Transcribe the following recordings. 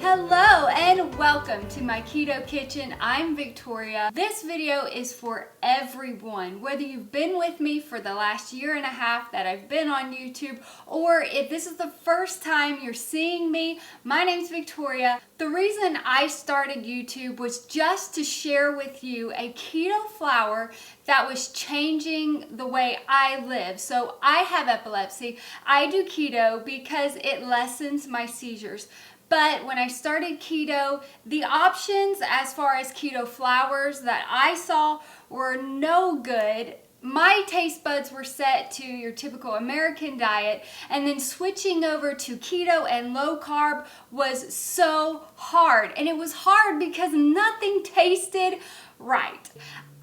Hello and welcome to my Keto Kitchen. I'm Victoria. This video is for everyone, whether you've been with me for the last year and a half that I've been on YouTube, or if this is the first time you're seeing me. My name's Victoria. The reason I started YouTube was just to share with you a keto flour that was changing the way I live. So I have epilepsy. I do keto because it lessens my seizures. But when I started keto, the options as far as keto flours that I saw were no good. My taste buds were set to your typical American diet, and then switching over to keto and low carb was so hard. And it was hard because nothing tasted right.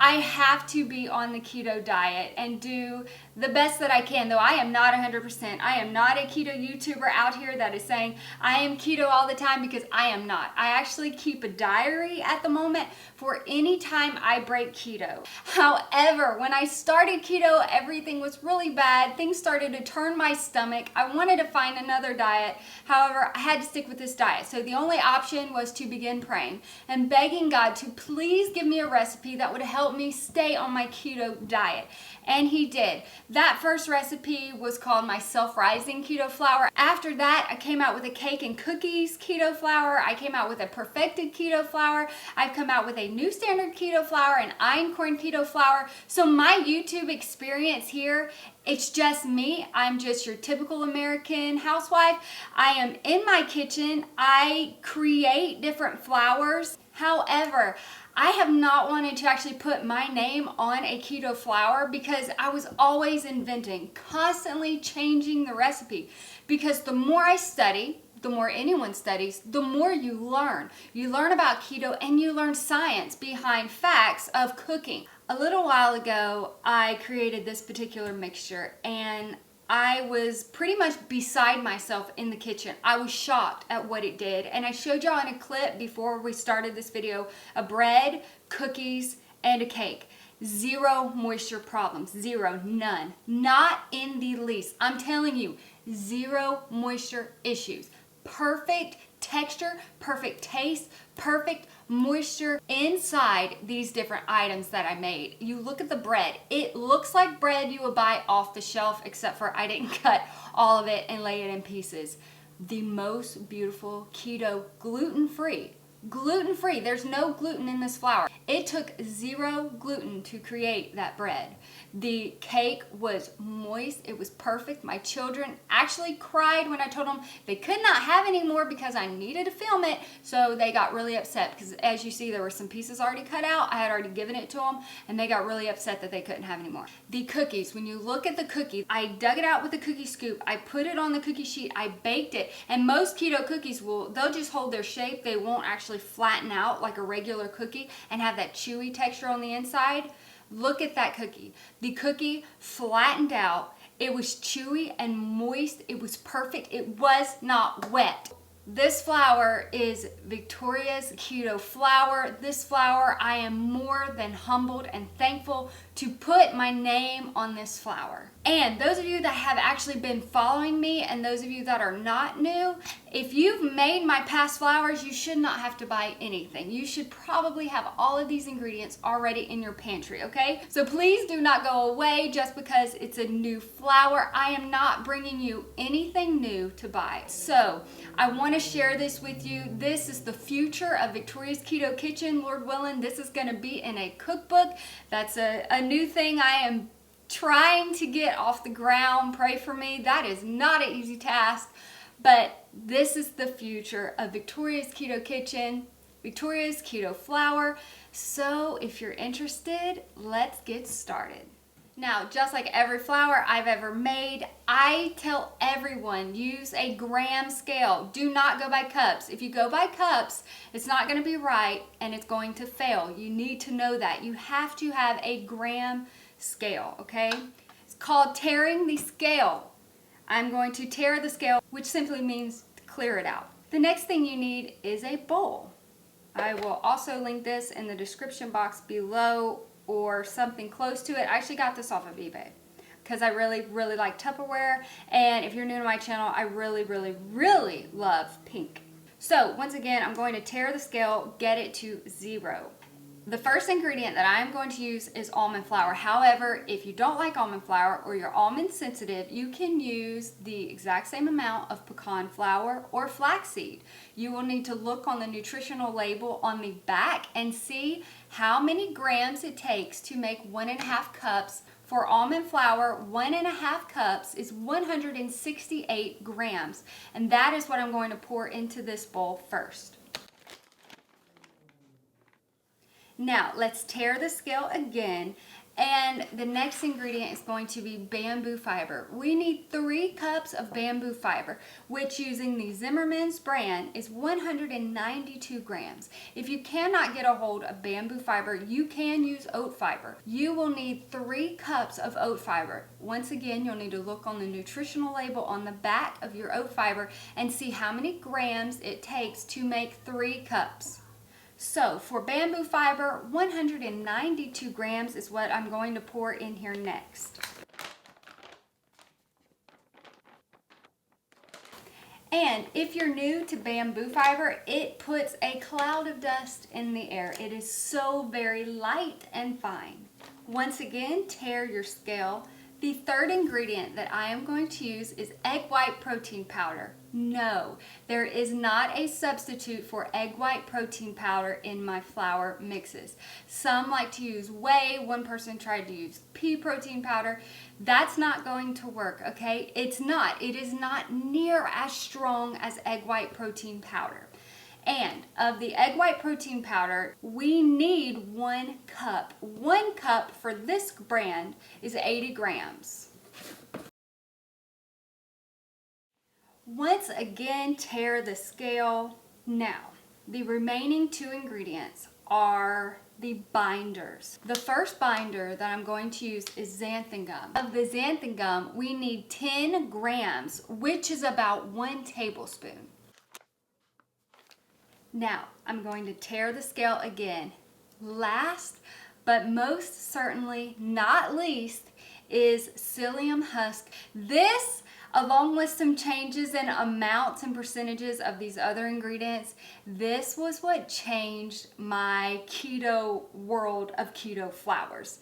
I have to be on the keto diet and do the best that I can, though I am not 100%. I am not a keto YouTuber out here that is saying I am keto all the time, because I am not. I actually keep a diary at the moment for any time I break keto. However, when I started keto, everything was really bad. Things started to turn my stomach. I wanted to find another diet. However, I had to stick with this diet. So the only option was to begin praying and begging God to please give me a recipe that would help me stay on my keto diet. And he did. That first recipe was called my self-rising keto flour. After that, I came out with a cake and cookies keto flour. I came out with a perfected keto flour. I've come out with a new standard keto flour and Einkorn keto flour. So my YouTube experience here, it's just me. I'm just your typical American housewife. I am in my kitchen. I create different flours. However, I have not wanted to actually put my name on a keto flour because I was always inventing, constantly changing the recipe. Because the more I study, the more anyone studies, the more you learn. You learn about keto and you learn science behind facts of cooking. A little while ago, I created this particular mixture, and I was pretty much beside myself in the kitchen. I was shocked at what it did. And I showed y'all in a clip before we started this video, a bread, cookies, and a cake. Zero moisture problems, zero, none, not in the least. I'm telling you, zero moisture issues. Perfect texture, perfect taste, perfect moisture inside these different items that I made. You look at the bread, it looks like bread you would buy off the shelf, except for I didn't cut all of it and lay it in pieces. The most beautiful keto gluten-free. Gluten-free, there's no gluten in this flour. It took zero gluten to create that bread. The cake was moist, it was perfect. My children actually cried when I told them they could not have any more because I needed to film it, so they got really upset because, as you see, there were some pieces already cut out. I had already given it to them, and they got really upset that they couldn't have any more. The cookies, when you look at the cookie, I dug it out with a cookie scoop, I put it on the cookie sheet, I baked it, and most keto cookies they'll just hold their shape. They won't actually flatten out like a regular cookie and have that chewy texture on the inside. Look at that cookie. The cookie flattened out. It was chewy and moist. It was perfect. It was not wet. This flour is Victoria's keto flour. This flour, I am more than humbled and thankful to put my name on this flour. And those of you that have actually been following me, and those of you that are not new, if you've made my past flours, you should not have to buy anything. You should probably have all of these ingredients already in your pantry, okay? So please do not go away just because it's a new flour. I am not bringing you anything new to buy. So I want to share this with you. This is the future of Victoria's Keto Kitchen. Lord willing, this is going to be in a cookbook. That's a new thing I am trying to get off the ground. Pray for me. That is not an easy task, but this is the future of Victoria's Keto Kitchen, Victoria's Keto Flour. So if you're interested, let's get started. Now, just like every flour I've ever made, I tell everyone, use a gram scale. Do not go by cups. If you go by cups, it's not going to be right and it's going to fail. You need to know that. You have to have a gram scale, okay? It's called tearing the scale. I'm going to tear the scale, which simply means to clear it out. The next thing you need is a bowl. I will also link this in the description box below, or something close to it. I actually got this off of eBay because I really like Tupperware, and if you're new to my channel, I really love pink. So once again, I'm going to tare the scale, get it to 0. The first ingredient that I'm going to use is almond flour. However, if you don't like almond flour or you're almond sensitive, you can use the exact same amount of pecan flour or flaxseed. You will need to look on the nutritional label on the back and see how many grams it takes to make 1.5 cups. For almond flour, 1.5 cups is 168 grams. And that is what I'm going to pour into this bowl first. Now, let's tare the scale again, and the next ingredient is going to be bamboo fiber. We need 3 cups of bamboo fiber, which using the Zimmerman's brand is 192 grams. If you cannot get a hold of bamboo fiber, you can use oat fiber. You will need 3 cups of oat fiber. Once again, you'll need to look on the nutritional label on the back of your oat fiber and see how many grams it takes to make 3 cups. So for bamboo fiber, 192 grams is what I'm going to pour in here next. And if you're new to bamboo fiber, it puts a cloud of dust in the air. It is so very light and fine. Once again, tare your scale. The third ingredient that I am going to use is egg white protein powder. No, there is not a substitute for egg white protein powder in my flour mixes. Some like to use whey. One person tried to use pea protein powder. That's not going to work, okay? It's not. It is not near as strong as egg white protein powder. And of the egg white protein powder, we need 1 cup. 1 cup for this brand is 80 grams. Once again, tare the scale. Now, the remaining 2 ingredients are the binders. The first binder that I'm going to use is xanthan gum. Of the xanthan gum, we need 10 grams, which is about 1 tablespoon. Now, I'm going to tare the scale again. Last, but most certainly not least, is psyllium husk. This, along with some changes in amounts and percentages of these other ingredients, this was what changed my keto world of keto flours.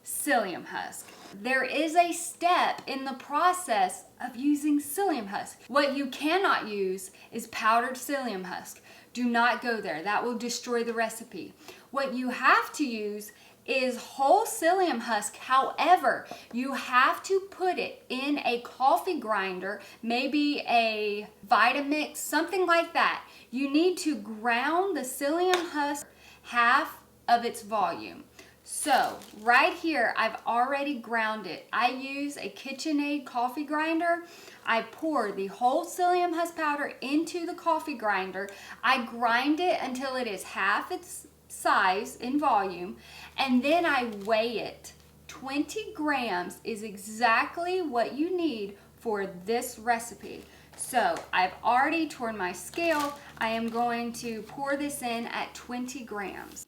Psyllium husk. There is a step in the process of using psyllium husk. What you cannot use is powdered psyllium husk. Do not go there. That will destroy the recipe. What you have to use is whole psyllium husk. However, you have to put it in a coffee grinder, maybe a Vitamix, something like that. You need to ground the psyllium husk half of its volume. So right here, I've already ground it. I use a KitchenAid coffee grinder. I pour the whole psyllium husk powder into the coffee grinder. I grind it until it is half its size in volume, and then I weigh it. 20 grams is exactly what you need for this recipe. So I've already torn my scale. I am going to pour this in at 20 grams.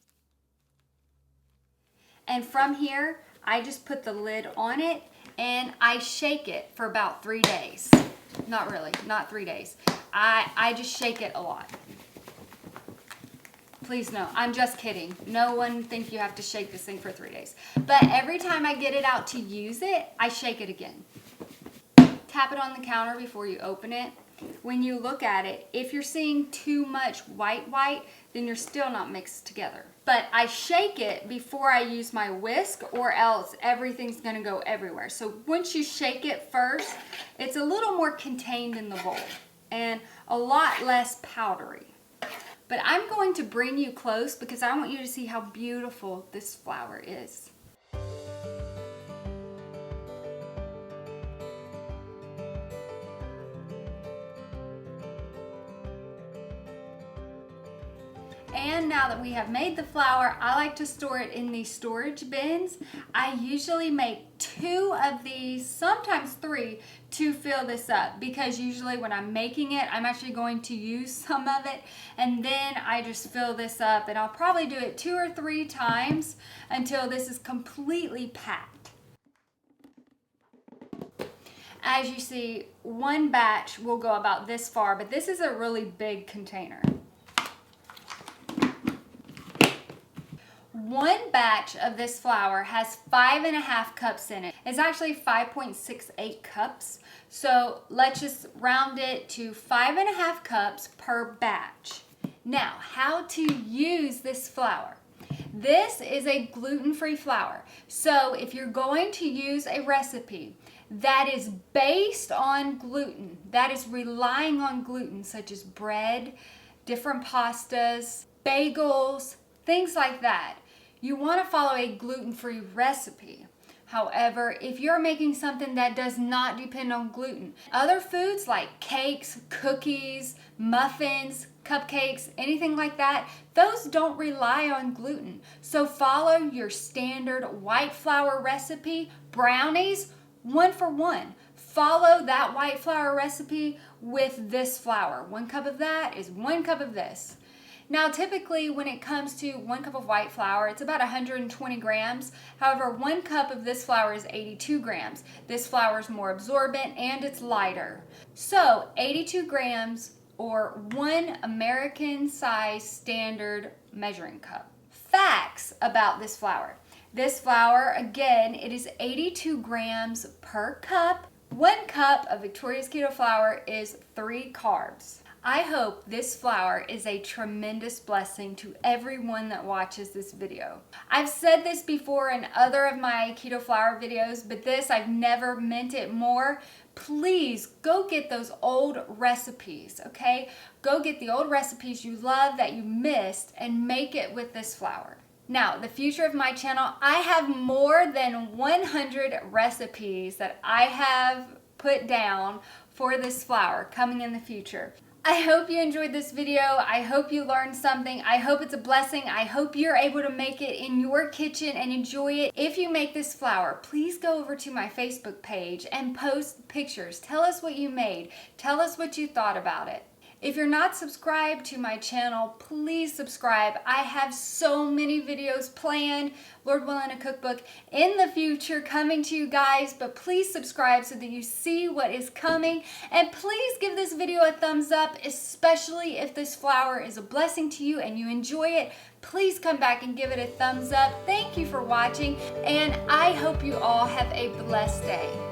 And from here, I just put the lid on it and I shake it for about 3 days. Not really, not 3 days. I just shake it a lot. Please no, I'm just kidding. No one think you have to shake this thing for 3 days. But every time I get it out to use it, I shake it again. Tap it on the counter before you open it. When you look at it, if you're seeing too much white, then you're still not mixed together. But I shake it before I use my whisk, or else everything's gonna go everywhere. So once you shake it first, it's a little more contained in the bowl and a lot less powdery. But I'm going to bring you close because I want you to see how beautiful this flour is. And now that we have made the flour, I like to store it in these storage bins. I usually make 2 of these, sometimes 3, to fill this up, because usually when I'm making it, I'm actually going to use some of it, and then I just fill this up, and I'll probably do it 2 or 3 times until this is completely packed. As you see, one batch will go about this far, but this is a really big container. One batch of this flour has 5.5 cups in it. It's actually 5.68 cups. So let's just round it to 5.5 cups per batch. Now, how to use this flour. This is a gluten-free flour. So if you're going to use a recipe that is based on gluten, that is relying on gluten, such as bread, different pastas, bagels, things like that, you want to follow a gluten-free recipe. However, if you're making something that does not depend on gluten, other foods like cakes, cookies, muffins, cupcakes, anything like that, those don't rely on gluten. So follow your standard white flour recipe. Brownies, 1 for 1. Follow that white flour recipe with this flour. 1 cup of that is 1 cup of this. Now, typically when it comes to 1 cup of white flour, it's about 120 grams. However, 1 cup of this flour is 82 grams. This flour is more absorbent and it's lighter. So 82 grams or 1 American size standard measuring cup. Facts about this flour. This flour, again, it is 82 grams per cup. 1 cup of Victoria's Keto flour is 3 carbs. I hope this flour is a tremendous blessing to everyone that watches this video. I've said this before in other of my keto flour videos, but this, I've never meant it more. Please go get those old recipes, okay? Go get the old recipes you love that you missed and make it with this flour. Now, the future of my channel, I have more than 100 recipes that I have put down for this flour coming in the future. I hope you enjoyed this video. I hope you learned something. I hope it's a blessing. I hope you're able to make it in your kitchen and enjoy it. If you make this flour, please go over to my Facebook page and post pictures. Tell us what you made. Tell us what you thought about it. If you're not subscribed to my channel, please subscribe. I have so many videos planned, Lord willing, a cookbook in the future coming to you guys, but please subscribe so that you see what is coming. And please give this video a thumbs up, especially if this flour is a blessing to you and you enjoy it. Please come back and give it a thumbs up. Thank you for watching, and I hope you all have a blessed day.